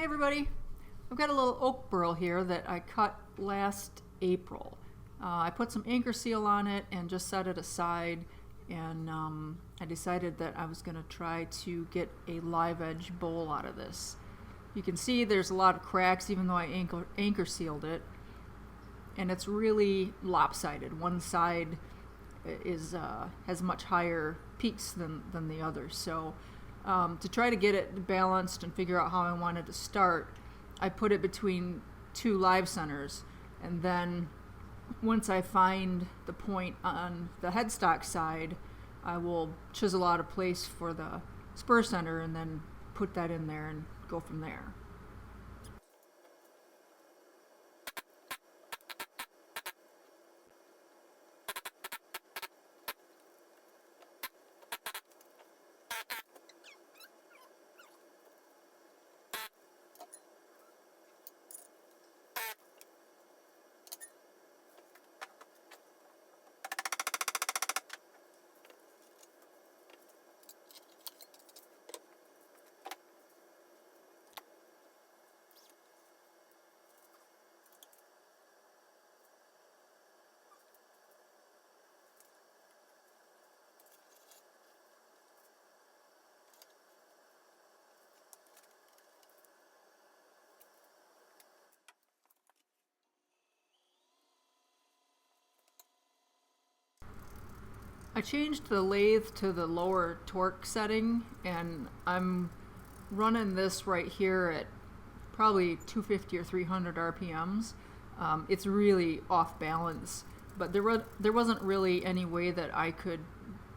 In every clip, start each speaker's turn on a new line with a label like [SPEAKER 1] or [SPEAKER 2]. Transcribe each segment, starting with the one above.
[SPEAKER 1] Hey everybody, I've got a little oak burl here that I cut last April. I put some AnchorSealed on it and just set it aside, and I decided that I was going to try to get a live edge bowl out of this. You can see there's a lot of cracks even though I AnchorSealed it, and it's really lopsided. One side has much higher peaks than the other. So to try to get it balanced and figure out how I wanted to start, I put it between two live centers, and then once I find the point on the headstock side, I will chisel out a place for the spur center and then put that in there and go from there. I changed the lathe to the lower torque setting, and I'm running this right here at probably 250 or 300 RPMs. It's really off balance, but there wasn't really any way that I could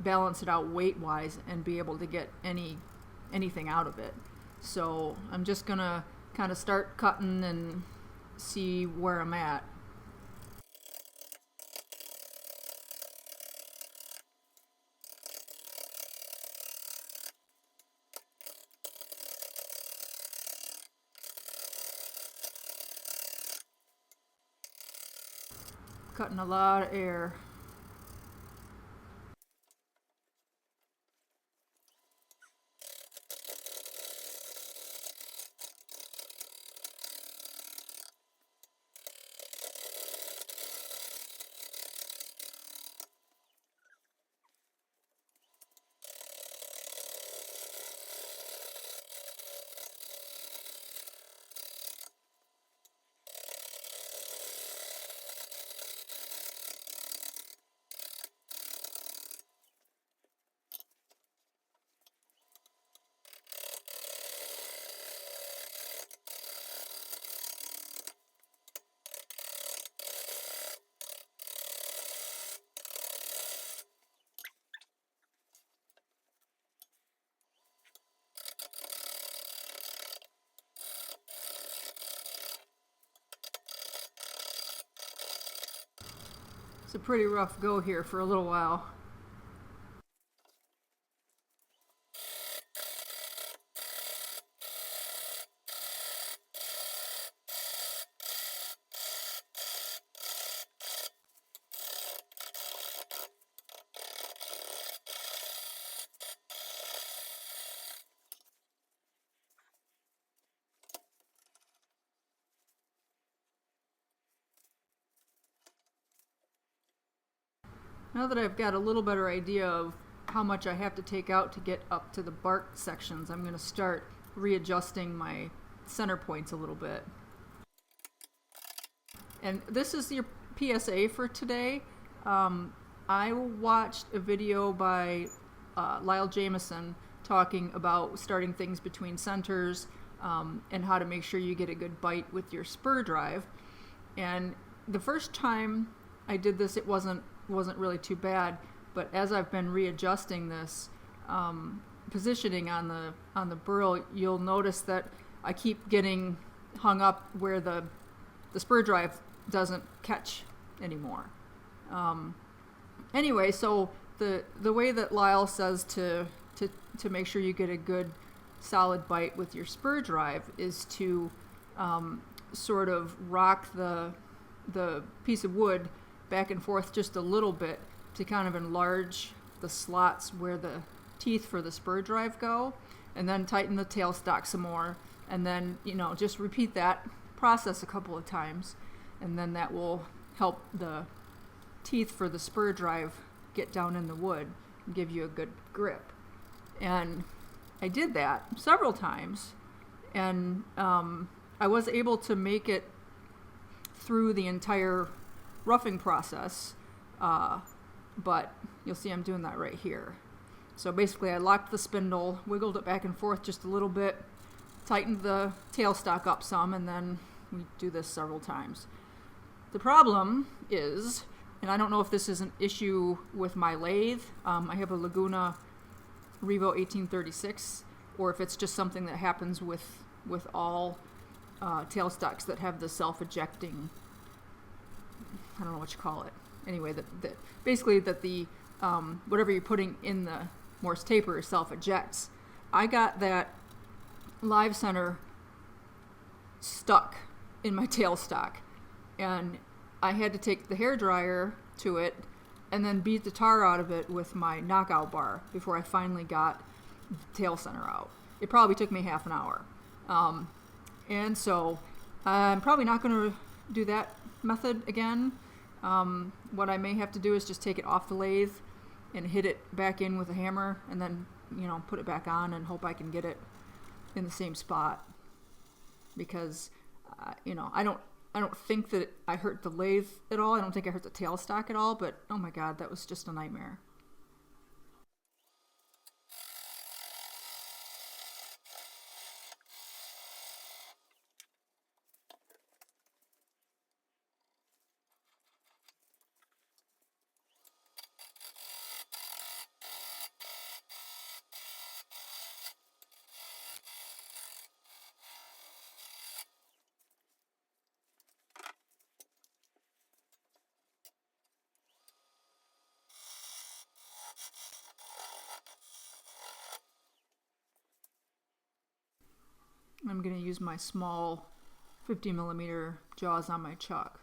[SPEAKER 1] balance it out weight-wise and be able to get anything out of it. So I'm just gonna kind of start cutting and see where I'm at. Cutting a lot of air. It's a pretty rough go here for a little while. Now that I've got a little better idea of how much I have to take out to get up to the bark sections, I'm going to start readjusting my center points a little bit. And this is your PSA for today. I watched a video by Lyle Jameson talking about starting things between centers and how to make sure you get a good bite with your spur drive. And the first time I did this, it wasn't really too bad, but as I've been readjusting this positioning on the burl, you'll notice that I keep getting hung up where the spur drive doesn't catch anymore. Anyway, so the way that Lyle says to make sure you get a good solid bite with your spur drive is to sort of rock the piece of wood back and forth just a little bit to kind of enlarge the slots where the teeth for the spur drive go, and then tighten the tailstock some more And then, just repeat that process a couple of times, and then that will help the teeth for the spur drive get down in the wood and give you a good grip. And I did that several times, and I was able to make it through the entire roughing process, but you'll see I'm doing that right here. So basically I locked the spindle, wiggled it back and forth just a little bit, tightened the tailstock up some, and then we do this several times. The problem is, and I don't know if this is an issue with my lathe, I have a Laguna Revo 1836, or if it's just something that happens with all tailstocks that have the self-ejecting, I don't know what you call it. Anyway, basically that the whatever you're putting in the Morse taper self-ejects. I got that live center stuck in my tailstock, and I had to take the hairdryer to it and then beat the tar out of it with my knockout bar before I finally got the tail center out. It probably took me half an hour. And so I'm probably not going to do that method again. What I may have to do is just take it off the lathe and hit it back in with a hammer, and then put it back on and hope I can get it in the same spot, because I don't think that I hurt the lathe at all. I don't think I hurt the tailstock at all, but oh my god, that was just a nightmare. I'm going to use my small 50 millimeter jaws on my chuck.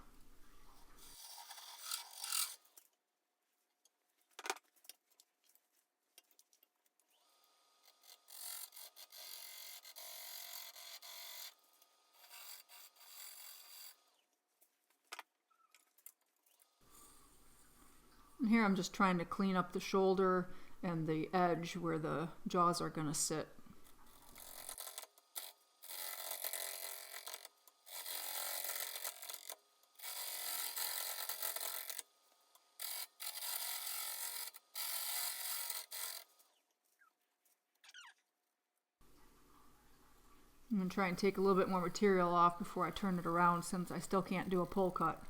[SPEAKER 1] And here I'm just trying to clean up the shoulder and the edge where the jaws are going to sit. I'm going to try and take a little bit more material off before I turn it around, since I still can't do a pull cut.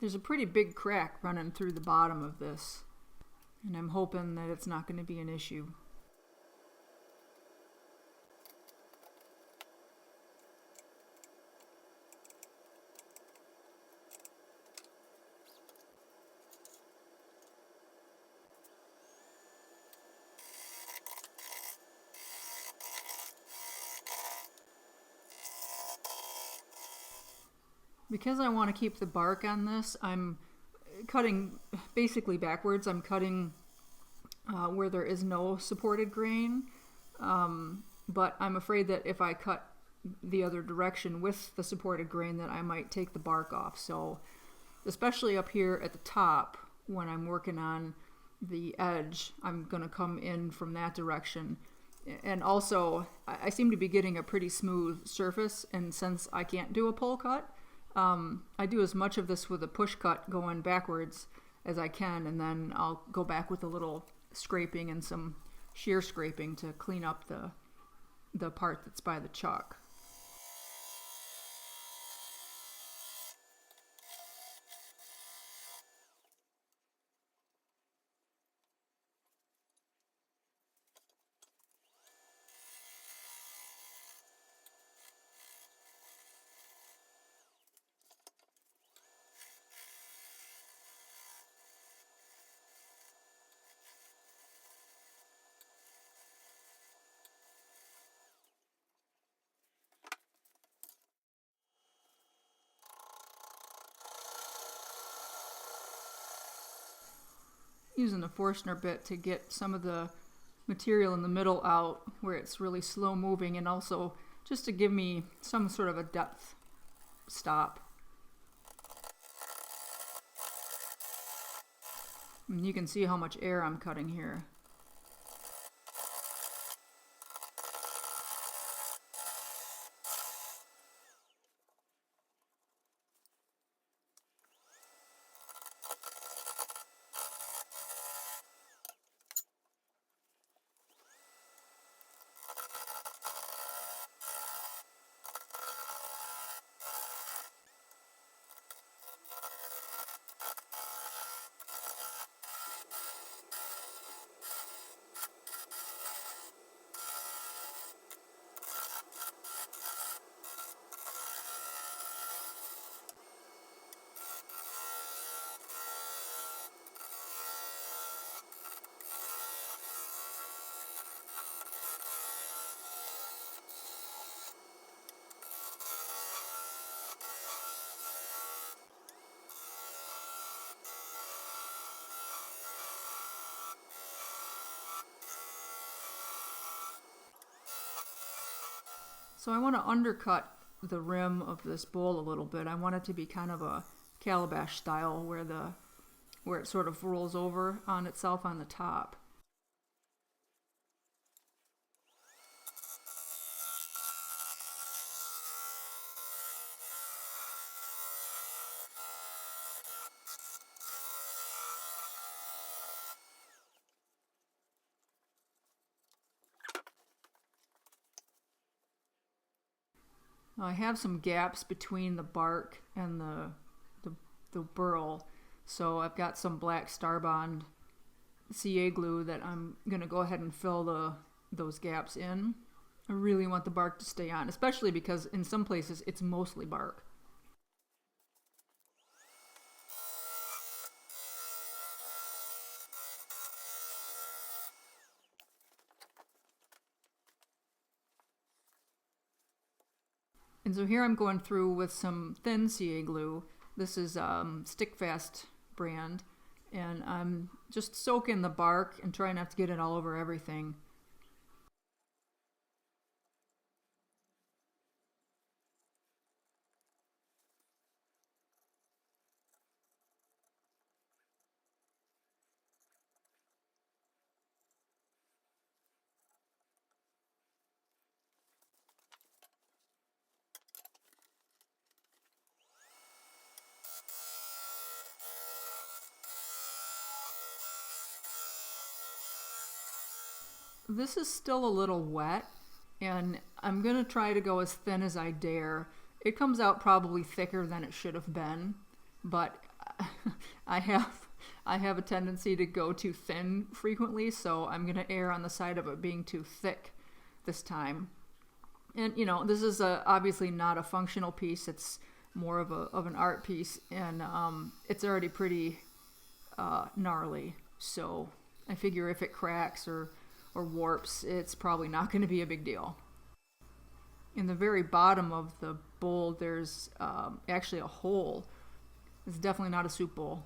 [SPEAKER 1] There's a pretty big crack running through the bottom of this, and I'm hoping that it's not going to be an issue. Because I want to keep the bark on this, I'm cutting basically backwards. I'm cutting where there is no supported grain, but I'm afraid that if I cut the other direction with the supported grain, that I might take the bark off. So especially up here at the top, when I'm working on the edge, I'm going to come in from that direction. And also, I seem to be getting a pretty smooth surface, and since I can't do a pull cut, I do as much of this with a push cut going backwards as I can, and then I'll go back with a little scraping and some shear scraping to clean up the part that's by the chuck. using the Forstner bit to get some of the material in the middle out where it's really slow moving, and also just to give me some sort of a depth stop. And you can see how much air I'm cutting here. So I want to undercut the rim of this bowl a little bit. I want it to be kind of a calabash style where it sort of rolls over on itself on the top. I have some gaps between the bark and the burl, so I've got some black Starbond CA glue that I'm going to go ahead and fill those gaps in. I really want the bark to stay on, especially because in some places it's mostly bark. And so here I'm going through with some thin CA glue. This is Stickfast brand, and I'm just soaking the bark and trying not to get it all over everything. This is still a little wet, and I'm going to try to go as thin as I dare. It comes out probably thicker than it should have been, but I have a tendency to go too thin frequently, so I'm going to err on the side of it being too thick this time. And you know, this is obviously not a functional piece. It's more of an art piece, and it's already pretty gnarly. So I figure if it cracks or warps, it's probably not going to be a big deal. In the very bottom of the bowl, there's actually a hole. It's definitely not a soup bowl.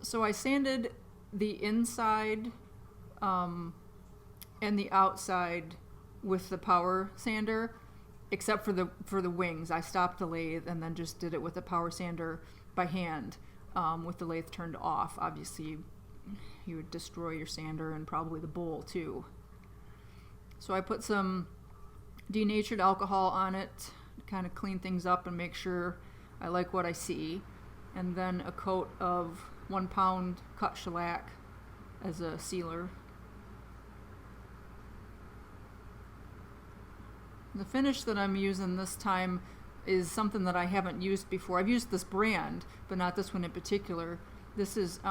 [SPEAKER 1] So I sanded the inside and the outside with the power sander, except for the wings. I stopped the lathe and then just did it with the power sander by hand, with the lathe turned off. Obviously, you would destroy your sander and probably the bowl too. So I put some denatured alcohol on it to kind of clean things up and make sure I like what I see, and then a coat of 1 pound cut shellac as a sealer. The finish that I'm using this time is something that I haven't used before. I've used this brand, but not this one in particular. This is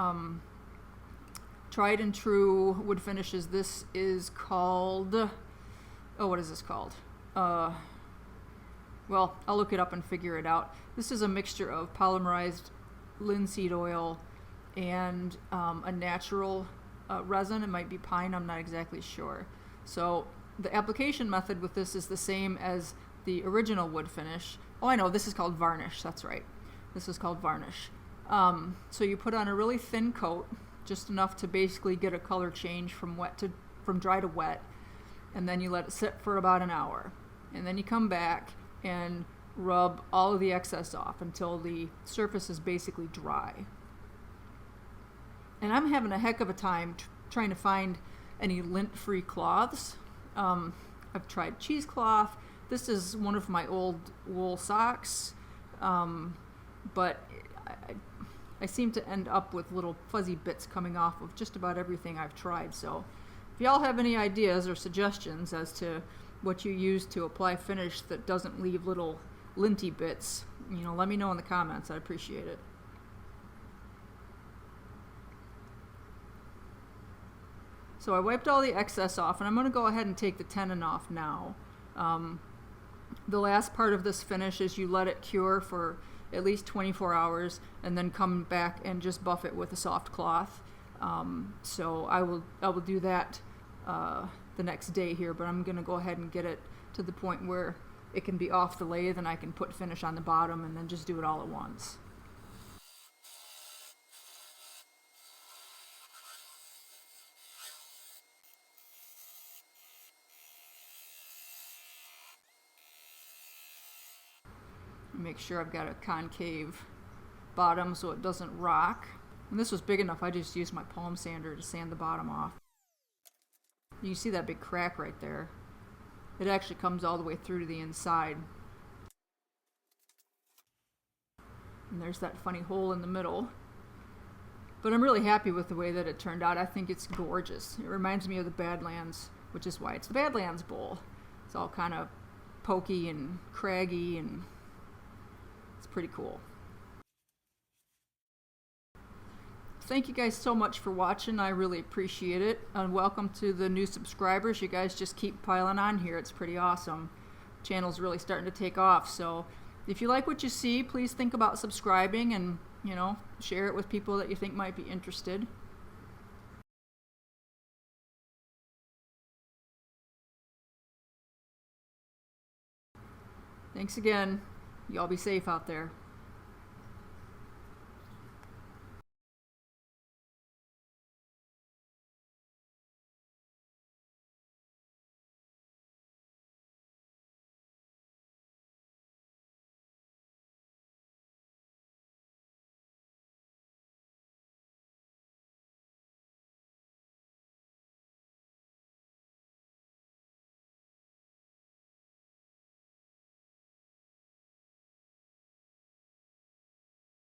[SPEAKER 1] Tried and True Wood Finishes. This is called, what is this called? Well, I'll look it up and figure it out. This is a mixture of polymerized linseed oil and a natural resin. It might be pine, I'm not exactly sure. So the application method with this is the same as the original wood finish. Oh, I know, this is called varnish, that's right. This is called varnish. So you put on a really thin coat, just enough to basically get a color change from dry to wet, and then you let it sit for about an hour. And then you come back and rub all of the excess off until the surface is basically dry. And I'm having a heck of a time trying to find any lint-free cloths. I've tried cheesecloth. This is one of my old wool socks, but I seem to end up with little fuzzy bits coming off of just about everything I've tried. So if y'all have any ideas or suggestions as to what you use to apply finish that doesn't leave little linty bits, let me know in the comments. I'd appreciate it. So I wiped all the excess off, and I'm going to go ahead and take the tenon off now. The last part of this finish is you let it cure for at least 24 hours and then come back and just buff it with a soft cloth. So I will do that the next day here, but I'm going to go ahead and get it to the point where it can be off the lathe and I can put finish on the bottom and then just do it all at once. Make sure I've got a concave bottom so it doesn't rock. When this was big enough, I just used my palm sander to sand the bottom off. You see that big crack right there? It actually comes all the way through to the inside. And there's that funny hole in the middle. But I'm really happy with the way that it turned out. I think it's gorgeous. It reminds me of the Badlands, which is why it's the Badlands bowl. It's all kind of pokey and craggy, and it's pretty cool. Thank you guys so much for watching. I really appreciate it. And welcome to the new subscribers. You guys just keep piling on here. It's pretty awesome. The channel's really starting to take off. So if you like what you see, please think about subscribing and, share it with people that you think might be interested. Thanks again. Y'all be safe out there.